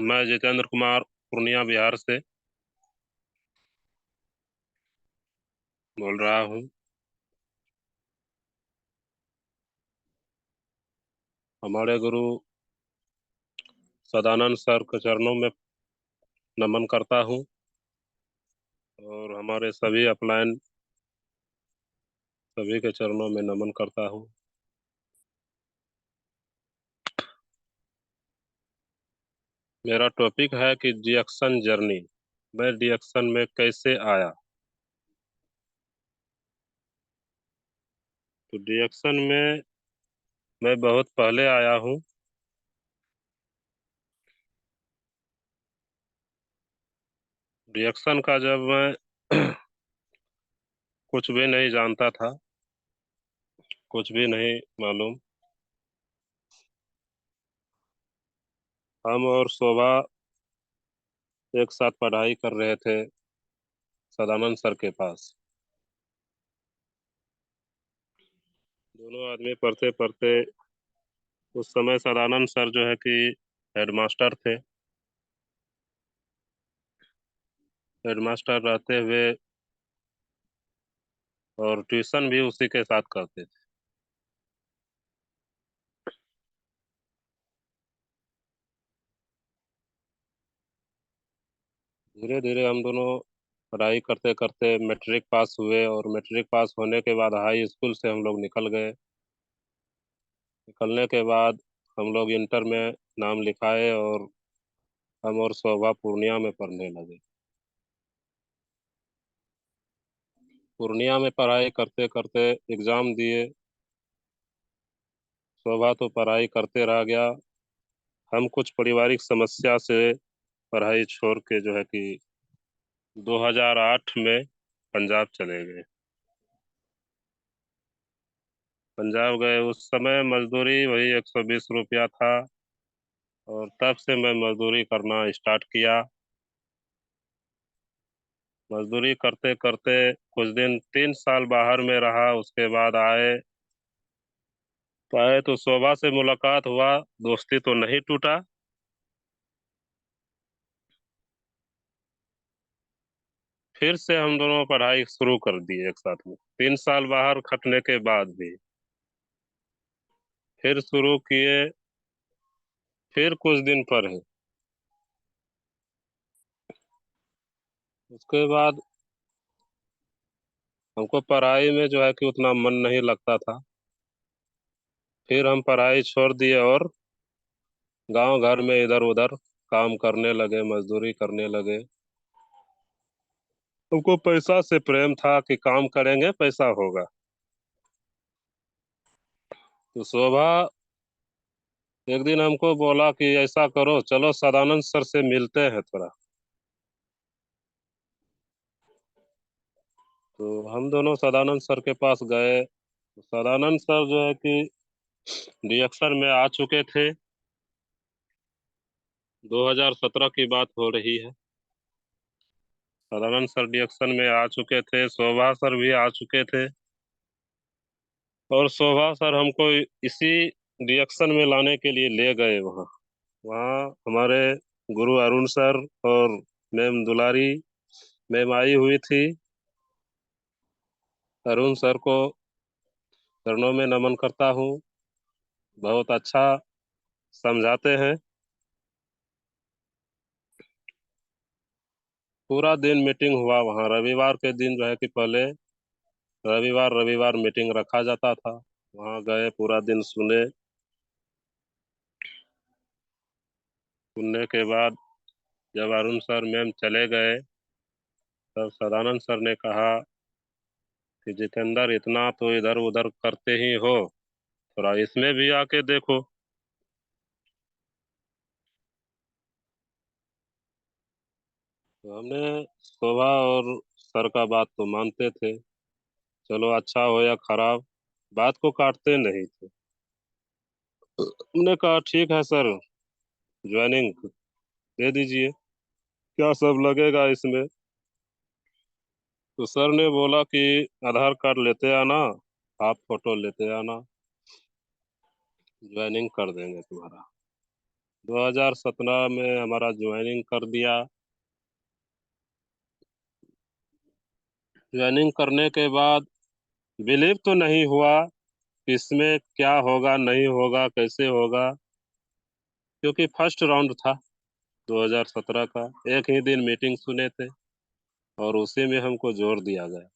मैं जितेंद्र कुमार पूर्णिया बिहार से बोल रहा हूँ। हमारे गुरु सदानंद सर के चरणों में नमन करता हूँ और हमारे सभी अपलाइन सभी के चरणों में नमन करता हूँ। मेरा टॉपिक है कि डिएक्शन जर्नी। मैं डिएक्शन में कैसे आया। तो डिएक्शन में मैं बहुत पहले आया हूँ। डिएक्शन का जब मैं कुछ भी नहीं जानता था, कुछ भी नहीं मालूम, हम और शोभा एक साथ पढ़ाई कर रहे थे सदानंद सर के पास। दोनों आदमी पढ़ते पढ़ते, उस समय सदानंद सर जो है कि हेडमास्टर थे। हेडमास्टर रहते हुए और ट्यूशन भी उसी के साथ करते थे। धीरे धीरे हम दोनों पढ़ाई करते करते मैट्रिक पास हुए और मैट्रिक पास होने के बाद हाई स्कूल से हम लोग निकल गए। निकलने के बाद हम लोग इंटर में नाम लिखाए और हम और शोभा पूर्णिया में पढ़ने लगे। पूर्णिया में पढ़ाई करते करते एग्ज़ाम दिए। शोभा तो पढ़ाई करते रह गया। हम कुछ पारिवारिक समस्या से पढ़ाई छोड़ के जो है कि 2008 में पंजाब चले गए। पंजाब गए, उस समय मजदूरी वही 120 रुपया था और तब से मैं मजदूरी करना स्टार्ट किया। मजदूरी करते करते कुछ दिन 3 साल बाहर में रहा, उसके बाद आए। तो आए तो शोभा से मुलाकात हुआ, दोस्ती तो नहीं टूटा। फिर से हम दोनों पढ़ाई शुरू कर दिए एक साथ में, 3 साल बाहर खटने के बाद भी फिर शुरू किए। फिर कुछ दिन पढ़े, उसके बाद हमको पढ़ाई में जो है कि उतना मन नहीं लगता था। फिर हम पढ़ाई छोड़ दिए और गांव घर में इधर उधर काम करने लगे, मजदूरी करने लगे। हमको पैसा से प्रेम था कि काम करेंगे पैसा होगा। तो शोभा एक दिन हमको बोला कि ऐसा करो, चलो सदानंद सर से मिलते हैं थोड़ा। तो हम दोनों सदानंद सर के पास गए। तो सदानंद सर जो है कि रिएक्शन में आ चुके थे। 2017 की बात हो रही है। सदानंद सर रिएक्शन में आ चुके थे, शोभा सर भी आ चुके थे। और शोभा सर हमको इसी रिएक्शन में लाने के लिए ले गए वहाँ। वहाँ हमारे गुरु अरुण सर और मैम दुलारी मैम आई हुई थी। अरुण सर को चरणों में नमन करता हूँ, बहुत अच्छा समझाते हैं। पूरा दिन मीटिंग हुआ वहाँ। रविवार के दिन जो है कि पहले रविवार रविवार मीटिंग रखा जाता था। वहाँ गए, पूरा दिन सुने। सुनने के बाद जब अरुण सर मैम चले गए, तब सदानंद सर ने कहा कि जितेंद्र, इतना तो इधर उधर करते ही हो, थोड़ा इसमें भी आके देखो। तो हमने शोभा और सर का बात तो मानते थे, चलो अच्छा हो या खराब, बात को काटते नहीं थे। हमने कहा ठीक है सर, ज्वाइनिंग दे दीजिए, क्या सब लगेगा इसमें। तो सर ने बोला कि आधार कार्ड लेते आना, आप फोटो लेते आना, ज्वाइनिंग कर देंगे तुम्हारा। 2017 में हमारा ज्वाइनिंग कर दिया। ज्वाइनिंग करने के बाद बिलीव तो नहीं हुआ कि इसमें क्या होगा नहीं होगा कैसे होगा, क्योंकि फर्स्ट राउंड था 2017 का। एक ही दिन मीटिंग सुने थे और उसी में हमको जोर दिया गया।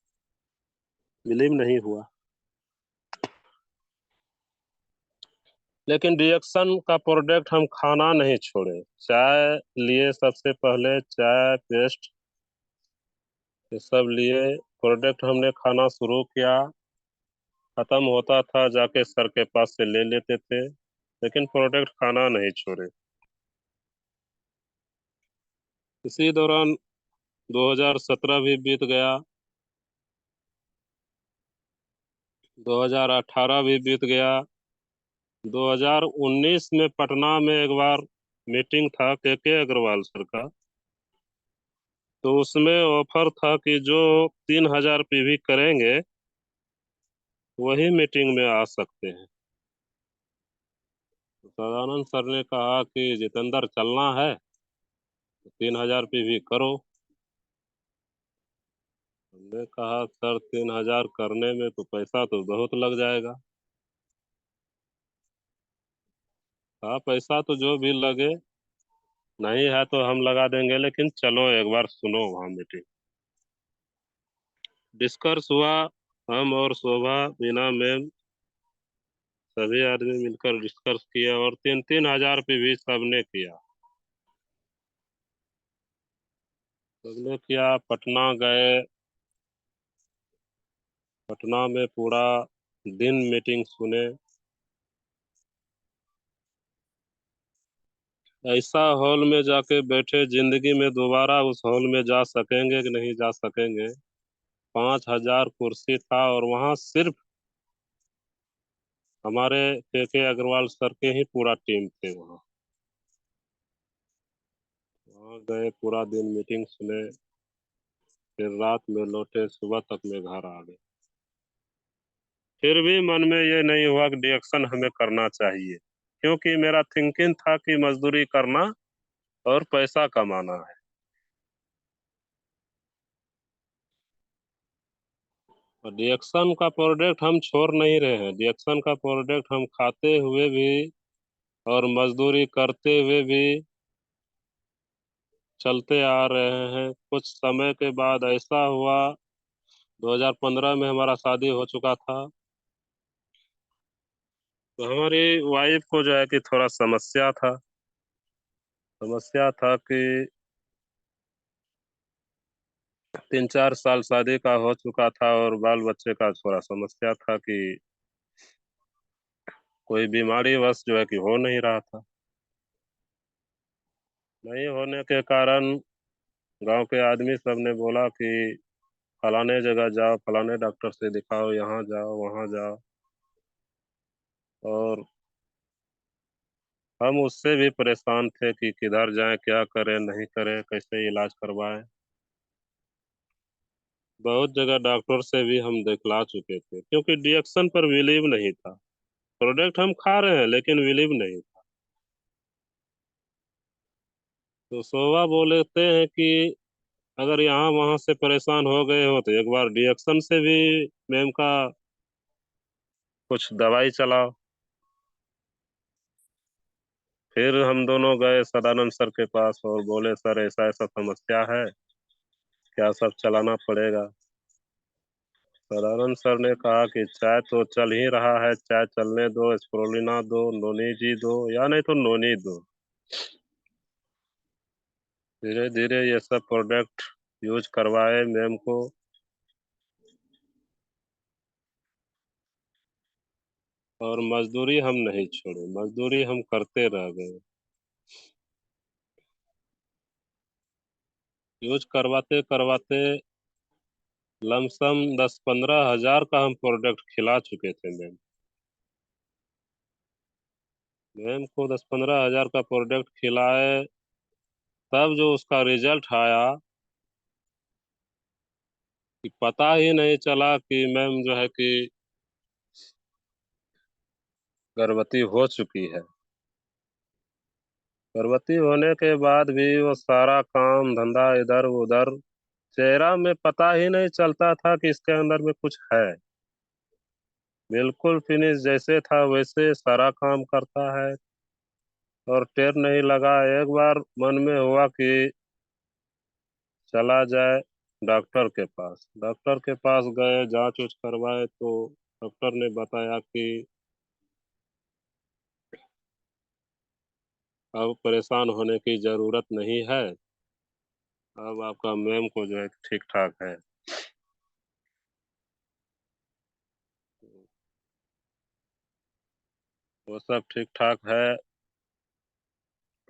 बिलीव नहीं हुआ। लेकिन रिएक्शन का प्रोडक्ट हम खाना नहीं छोड़े। चाय लिए, सबसे पहले चाय पेस्ट ये सब लिए, प्रोडक्ट हमने खाना शुरू किया। खत्म होता था जाके सर के पास से ले लेते थे, लेकिन प्रोडक्ट खाना नहीं छोड़े। इसी दौरान 2017 भी बीत गया, 2018 भी बीत गया। 2019 में पटना में एक बार मीटिंग था के अग्रवाल सर का। तो उसमें ऑफर था कि जो 3,000 पीवी करेंगे वही मीटिंग में आ सकते हैं। तो सदानंद सर ने कहा कि जितेंद्र चलना है तो 3,000 पीवी करो। हमने कहा सर 3,000 करने में तो पैसा तो बहुत लग जाएगा। कहा पैसा तो जो भी लगे, नहीं है तो हम लगा देंगे, लेकिन चलो एक बार सुनो वहाँ मीटिंग। डिस्कस हुआ। हम और शोभा बीना मैम सभी आदमी मिलकर डिस्कस किया और 3-3 हजार पे भी सबने किया। सबने किया। पटना गए। पटना में पूरा दिन मीटिंग सुने। ऐसा हॉल में जाके बैठे, जिंदगी में दोबारा उस हॉल में जा सकेंगे कि नहीं जा सकेंगे। 5,000 कुर्सी था और वहाँ सिर्फ हमारे के अग्रवाल सर के ही पूरा टीम थे वहाँ। वहाँ गए, पूरा दिन मीटिंग सुने, फिर रात में लौटे, सुबह तक में घर आ गए। फिर भी मन में ये नहीं हुआ कि डिएक्शन हमें करना चाहिए, क्योंकि मेरा थिंकिंग था कि मजदूरी करना और पैसा कमाना है। और डिएक्शन का प्रोडक्ट हम छोड़ नहीं रहे हैं। डिएक्शन का प्रोडक्ट हम खाते हुए भी और मजदूरी करते हुए भी चलते आ रहे हैं। कुछ समय के बाद ऐसा हुआ, 2015 में हमारा शादी हो चुका था। तो हमारी वाइफ को जो है कि थोड़ा समस्या था। समस्या था कि 3-4 साल शादी का हो चुका था और बाल बच्चे का थोड़ा समस्या था कि कोई बीमारी वश जो है कि हो नहीं रहा था। नहीं होने के कारण गांव के आदमी सब ने बोला कि फलाने जगह जाओ, फलाने डॉक्टर से दिखाओ, यहाँ जाओ वहाँ जाओ। और हम उससे भी परेशान थे कि किधर जाएं, क्या करें नहीं करें, कैसे इलाज करवाएं। बहुत जगह डॉक्टर से भी हम दिखला चुके थे, क्योंकि डिएक्शन पर बिलीव नहीं था। प्रोडक्ट हम खा रहे हैं लेकिन बिलीव नहीं था। तो शोभा बोलते हैं कि अगर यहाँ वहां से परेशान हो गए हो तो एक बार डिएक्शन से भी मैम का कुछ दवाई चलाओ। फिर हम दोनों गए सदानंद सर के पास और बोले सर ऐसा ऐसा समस्या है, क्या सब चलाना पड़ेगा। सदानंद सर ने कहा कि चाय तो चल ही रहा है, चाय चलने दो, स्प्रोलिना दो, नोनी जी दो, या नहीं तो नोनी दो। धीरे धीरे ये सब प्रोडक्ट यूज करवाए मैम को। और मजदूरी हम नहीं छोड़े, मजदूरी हम करते रह गए। यूज करवाते करवाते लमसम 10-15 हजार का हम प्रोडक्ट खिला चुके थे मैम। मैम को 10-15 हजार का प्रोडक्ट खिलाए, तब जो उसका रिजल्ट आया कि पता ही नहीं चला कि मैम जो है कि गर्भवती हो चुकी है। गर्भवती होने के बाद भी वो सारा काम धंधा इधर उधर, चेहरा में पता ही नहीं चलता था कि इसके अंदर में कुछ है। बिल्कुल फिनिश जैसे था वैसे सारा काम करता है। और टेर नहीं लगा। एक बार मन में हुआ कि चला जाए डॉक्टर के पास। डॉक्टर के पास गए, जांच उच करवाए तो डॉक्टर ने बताया कि अब परेशान होने की जरूरत नहीं है, अब आपका मैम को जो है ठीक ठाक है। वो सब ठीक ठाक है।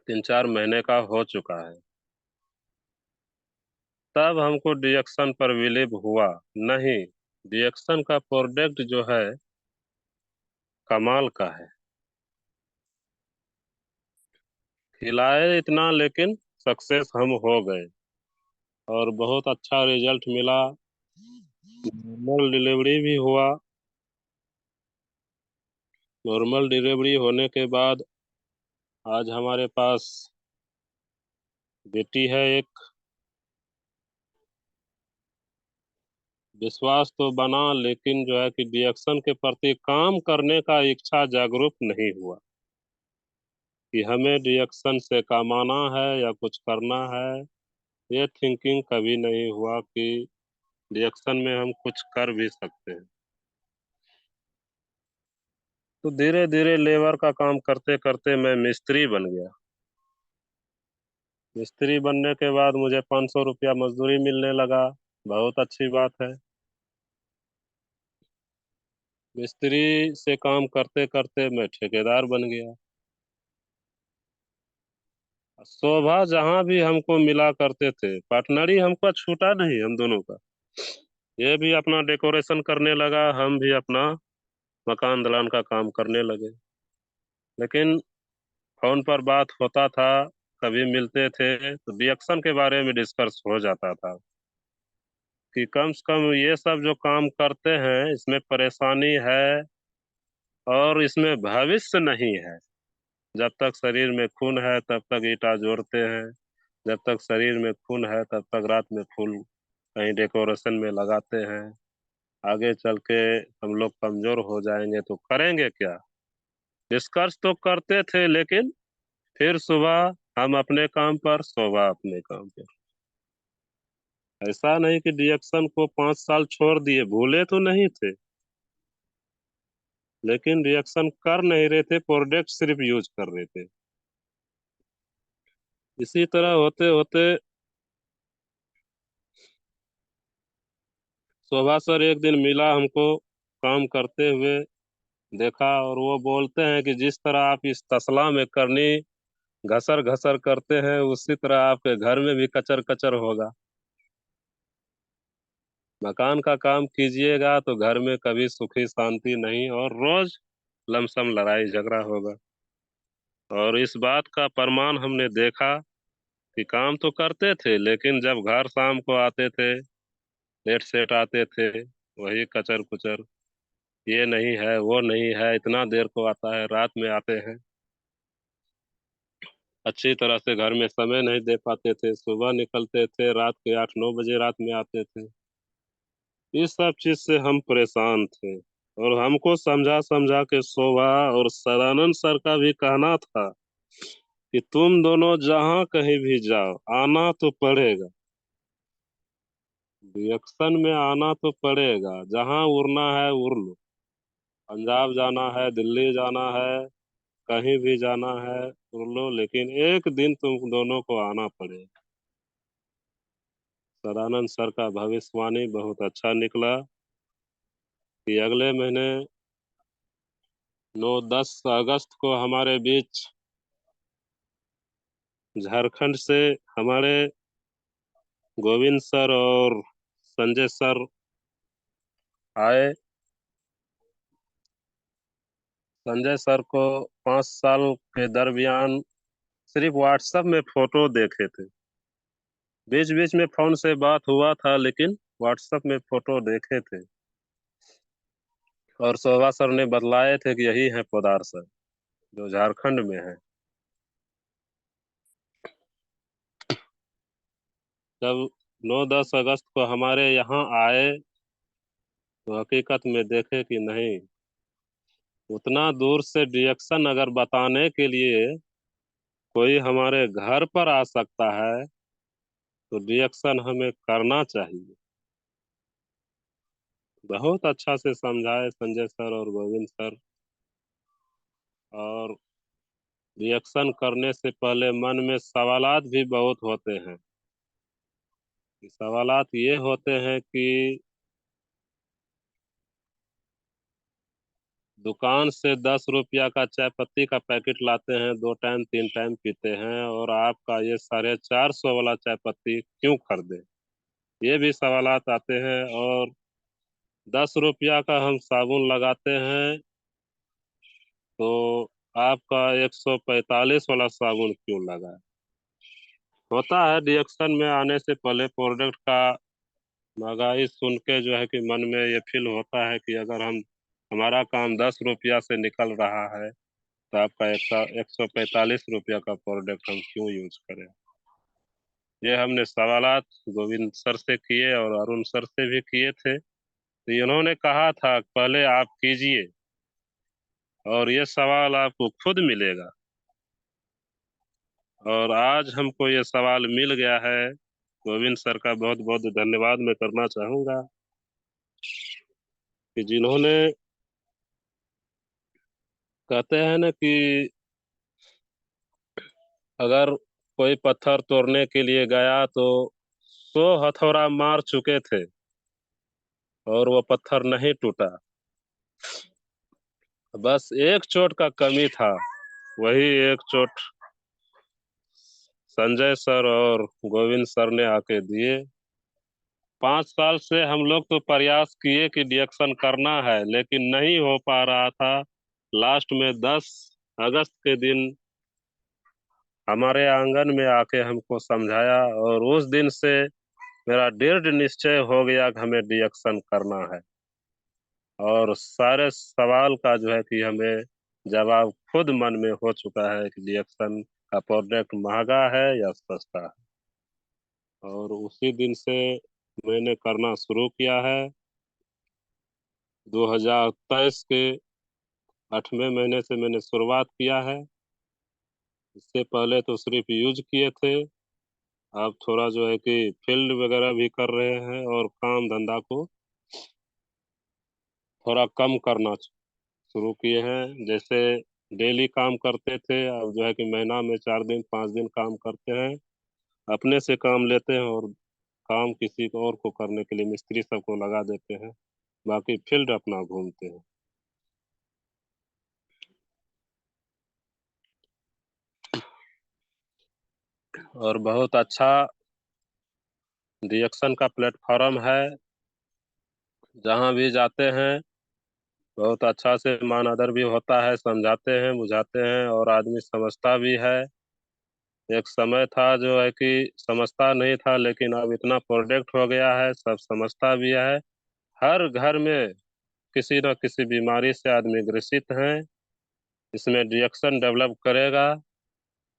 3-4 महीने का हो चुका है। तब हमको डिएक्शन पर बिलीव हुआ। नहीं, डिएक्शन का प्रोडक्ट जो है कमाल का है। खिलाए इतना लेकिन सक्सेस हम हो गए और बहुत अच्छा रिजल्ट मिला। नॉर्मल डिलीवरी भी हुआ। नॉर्मल डिलीवरी होने के बाद आज हमारे पास बेटी है एक। विश्वास तो बना, लेकिन जो है कि डिएक्शन के प्रति काम करने का इच्छा जागरूक नहीं हुआ कि हमें डिएक्शन से कमाना है या कुछ करना है। ये थिंकिंग कभी नहीं हुआ कि डिएक्शन में हम कुछ कर भी सकते हैं। तो धीरे धीरे लेबर का काम करते करते मैं मिस्त्री बन गया। मिस्त्री बनने के बाद मुझे 500 रुपया मजदूरी मिलने लगा। बहुत अच्छी बात है। मिस्त्री से काम करते करते मैं ठेकेदार बन गया। शोभा जहां भी हमको मिला करते थे, पार्टनर ही हमको छूटा नहीं हम दोनों का। ये भी अपना डेकोरेशन करने लगा, हम भी अपना मकान दलान का काम करने लगे। लेकिन फोन पर बात होता था, कभी मिलते थे तो रिएक्शन के बारे में डिस्कस हो जाता था कि कम से कम ये सब जो काम करते हैं इसमें परेशानी है और इसमें भविष्य नहीं है। जब तक शरीर में खून है तब तक ईंटा जोड़ते हैं, जब तक शरीर में खून है तब तक रात में फूल कहीं डेकोरेशन में लगाते हैं। आगे चल के हम लोग कमजोर हो जाएंगे तो करेंगे क्या। डिस्कस तो करते थे, लेकिन फिर सुबह हम अपने काम पर, सुबह अपने काम पर। ऐसा नहीं कि डिएक्शन को 5 साल छोड़ दिए, भूले तो नहीं थे, लेकिन रिएक्शन कर नहीं रहे थे, प्रोडक्ट सिर्फ यूज कर रहे थे। इसी तरह होते होते शोभा सर एक दिन मिला हमको काम करते हुए, देखा और वो बोलते हैं कि जिस तरह आप इस तसला में करनी घसर घसर करते हैं उसी तरह आपके घर में भी कचर कचर होगा। मकान का काम कीजिएगा तो घर में कभी सुखी शांति नहीं और रोज लमसम लड़ाई झगड़ा होगा। और इस बात का प्रमाण हमने देखा कि काम तो करते थे, लेकिन जब घर शाम को आते थे, लेट सेट आते थे, वही कचर कुचर, ये नहीं है वो नहीं है, इतना देर को आता है, रात में आते हैं, अच्छी तरह से घर में समय नहीं दे पाते थे, सुबह निकलते थे, रात के 8-9 बजे रात में आते थे। इस सब चीज से हम परेशान थे। और हमको समझा समझा के शोभा और सदानंद सर का भी कहना था कि तुम दोनों जहां कहीं भी जाओ, आना तो पड़ेगा। रिएक्शन में आना तो पड़ेगा, जहां उड़ना है उड़ लो। पंजाब जाना है, दिल्ली जाना है, कहीं भी जाना है उड़ लो, लेकिन एक दिन तुम दोनों को आना पड़ेगा। सदानंद सर का भविष्यवाणी बहुत अच्छा निकला कि अगले महीने 9-10 अगस्त को हमारे बीच झारखंड से हमारे गोविंद सर और संजय सर आए। संजय सर को 5 साल के दरमियान सिर्फ व्हाट्सएप में फोटो देखे थे। बीच बीच में फोन से बात हुआ था, लेकिन व्हाट्सएप में फोटो देखे थे। और शोभा सर ने बतलाए थे कि यही है पोदार सर, जो झारखंड में है। जब 9-10 अगस्त को हमारे यहाँ आए तो हकीकत में देखे कि नहीं, उतना दूर से रिएक्शन अगर बताने के लिए कोई हमारे घर पर आ सकता है तो रिएक्शन हमें करना चाहिए। बहुत अच्छा से समझाए संजय सर और गोविंद सर। और रिएक्शन करने से पहले मन में सवालात भी बहुत होते हैं। सवालात ये होते हैं कि दुकान से 10 रुपया का चाय पत्ती का पैकेट लाते हैं, 2 टाइम 3 टाइम पीते हैं, और आपका ये 450 वाला चाय पत्ती क्यों खरीदे, ये भी सवालात आते हैं। और 10 रुपया का हम साबुन लगाते हैं तो आपका 145 वाला साबुन क्यों लगा। होता है रिएक्शन में आने से पहले प्रोडक्ट का महंगाई सुन के जो है कि मन में ये फील होता है कि अगर हम हमारा काम 10 रुपया से निकल रहा है तो आपका 145 रुपया का प्रोडक्ट हम क्यों यूज करें। ये हमने सवालात गोविंद सर से किए और अरुण सर से भी किए थे, तो इन्होंने कहा था पहले आप कीजिए और ये सवाल आपको खुद मिलेगा। और आज हमको ये सवाल मिल गया है। गोविंद सर का बहुत बहुत धन्यवाद मैं करना चाहूंगा कि जिन्होंने, कहते हैं ना कि अगर कोई पत्थर तोड़ने के लिए गया तो 100 हथौड़ा मार चुके थे और वो पत्थर नहीं टूटा, बस एक चोट का कमी था। वही एक चोट संजय सर और गोविंद सर ने आके दिए। 5 साल से हम लोग तो प्रयास किए कि रिएक्शन करना है, लेकिन नहीं हो पा रहा था। लास्ट में 10 अगस्त के दिन हमारे आंगन में आके हमको समझाया और उस दिन से मेरा दृढ़ निश्चय हो गया कि हमें रिएक्शन करना है। और सारे सवाल का जो है कि हमें जवाब खुद मन में हो चुका है कि रिएक्शन का प्रोडक्ट महंगा है या सस्ता है। और उसी दिन से मैंने करना शुरू किया है। 2023 के 8वें महीने से मैंने शुरुआत किया है। इससे पहले तो सिर्फ यूज किए थे। अब थोड़ा जो है कि फील्ड वगैरह भी कर रहे हैं और काम धंधा को थोड़ा कम करना शुरू किए हैं। जैसे डेली काम करते थे, अब जो है कि महीना में 4 दिन 5 दिन काम करते हैं, अपने से काम लेते हैं और काम किसी को और को करने के लिए मिस्त्री सबको लगा देते हैं, बाकी फील्ड अपना घूमते हैं। और बहुत अच्छा रिएक्शन का प्लेटफॉर्म है, जहाँ भी जाते हैं बहुत अच्छा से मान आदर भी होता है, समझाते हैं बुझाते हैं और आदमी समझता भी है। एक समय था जो है कि समझता नहीं था, लेकिन अब इतना प्रोडक्ट हो गया है सब समझता भी है। हर घर में किसी न किसी बीमारी से आदमी ग्रसित हैं। इसमें रिएक्शन डेवलप करेगा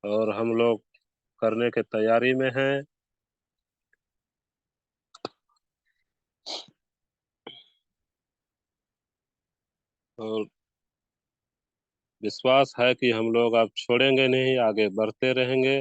और हम लोग करने के तैयारी में हैं। और विश्वास है कि हम लोग अब छोड़ेंगे नहीं, आगे बढ़ते रहेंगे।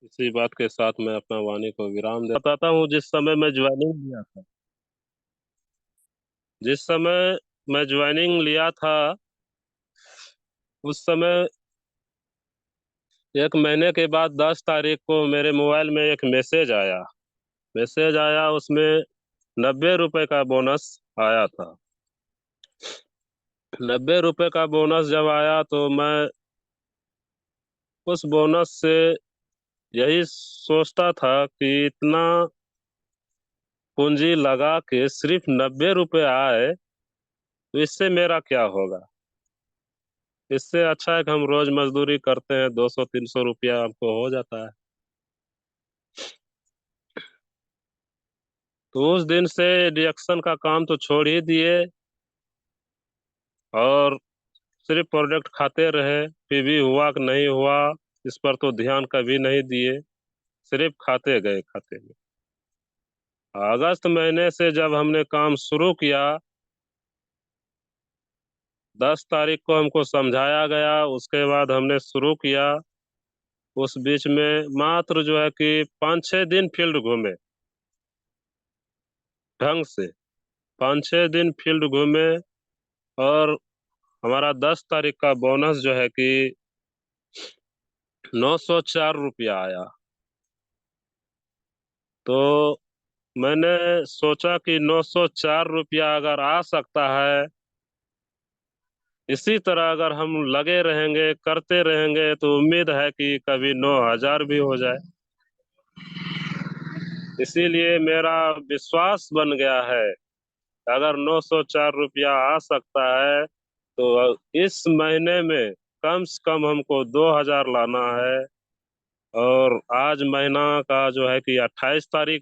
इसी बात के साथ मैं अपना वाणी को विराम दे बताता हूँ। जिस समय मैं ज्वाइनिंग लिया था उस समय 1 महीने के बाद 10 तारीख को मेरे मोबाइल में एक मैसेज आया, उसमें 90 रुपए का बोनस आया था। 90 रुपए का बोनस जब आया तो मैं उस बोनस से यही सोचता था कि इतना पूंजी लगा के सिर्फ 90 रुपए आए तो इससे मेरा क्या होगा। इससे अच्छा है कि हम रोज मजदूरी करते हैं, 200-300 रुपया हमको हो जाता है। तो उस दिन से रिएक्शन का काम तो छोड़ ही दिए और सिर्फ प्रोडक्ट खाते रहे। फिर भी हुआ कि नहीं हुआ, इस पर तो ध्यान कभी नहीं दिए, सिर्फ खाते गए खाते गए। अगस्त महीने से जब हमने काम शुरू किया, 10 तारीख को हमको समझाया गया, उसके बाद हमने शुरू किया। उस बीच में मात्र जो है कि 5-6 दिन फील्ड घूमे ढंग से, 5-6 दिन फील्ड घूमे। और हमारा 10 तारीख का बोनस जो है कि 904 रुपया आया। तो मैंने सोचा कि 904 रुपया अगर आ सकता है, इसी तरह अगर हम लगे रहेंगे करते रहेंगे तो उम्मीद है कि कभी 9,000 भी हो जाए। इसीलिए मेरा विश्वास बन गया है, अगर 904 रुपया आ सकता है तो इस महीने में कम से कम हमको 2,000 लाना है। और आज महीना का जो है कि 28 तारीख